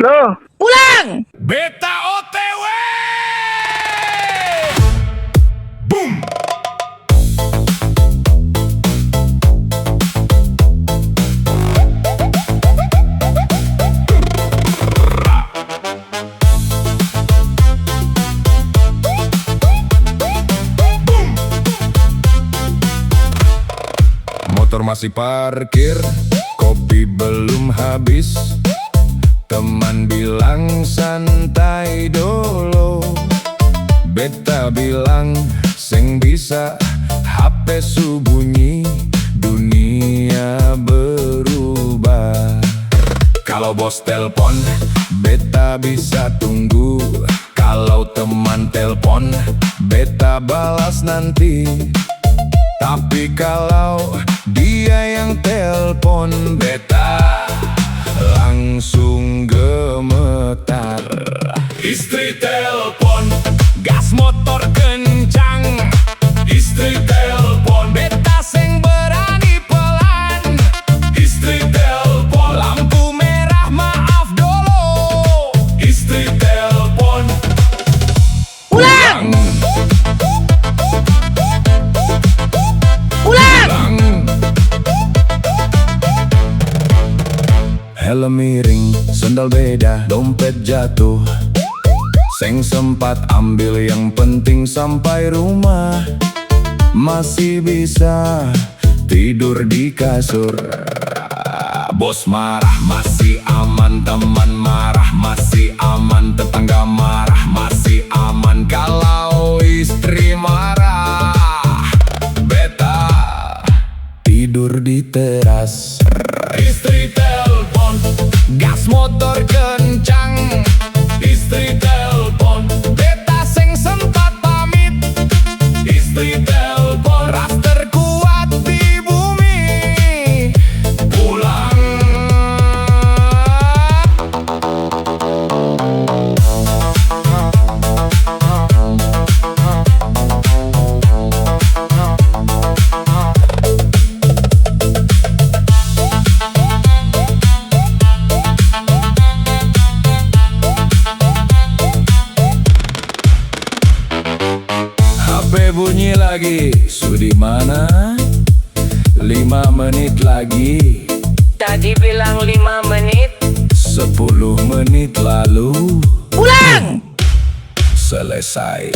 Halo. Pulang! Beta OTW! Boom! Motor masih parkir, kopi belum habis. Teman bilang santai dulu, beta bilang seng bisa. HP subunyi, dunia berubah. Kalau bos telpon, beta bisa tunggu. Kalau teman telpon, beta balas nanti. Tapi kalau dia yang telpon, beta langsung gemetar. Istri telpon, gas motor kencang. Istri telpon, beta seng berani pelan. Istri telpon, lampu merah maaf dulu. Istri telpon, Pulang! helm miring, sendal beda, dompet jatuh. Seng sempat ambil, yang penting sampai rumah. Masih bisa tidur di kasur. Bos marah, masih aman. Teman marah, masih aman. Tetangga marah, masih aman. Kalau istri marah, beta tidur di teras. Istri telpon, gas motor kencang. Istri telpon, beta seng sempat pamit. Istri telpon, ras terkuat di bumi. Pulang. HP bunyi lagi, Sudi mana? 5 menit lagi. Tadi bilang 5 menit. 10 menit lalu Pulang! selesai.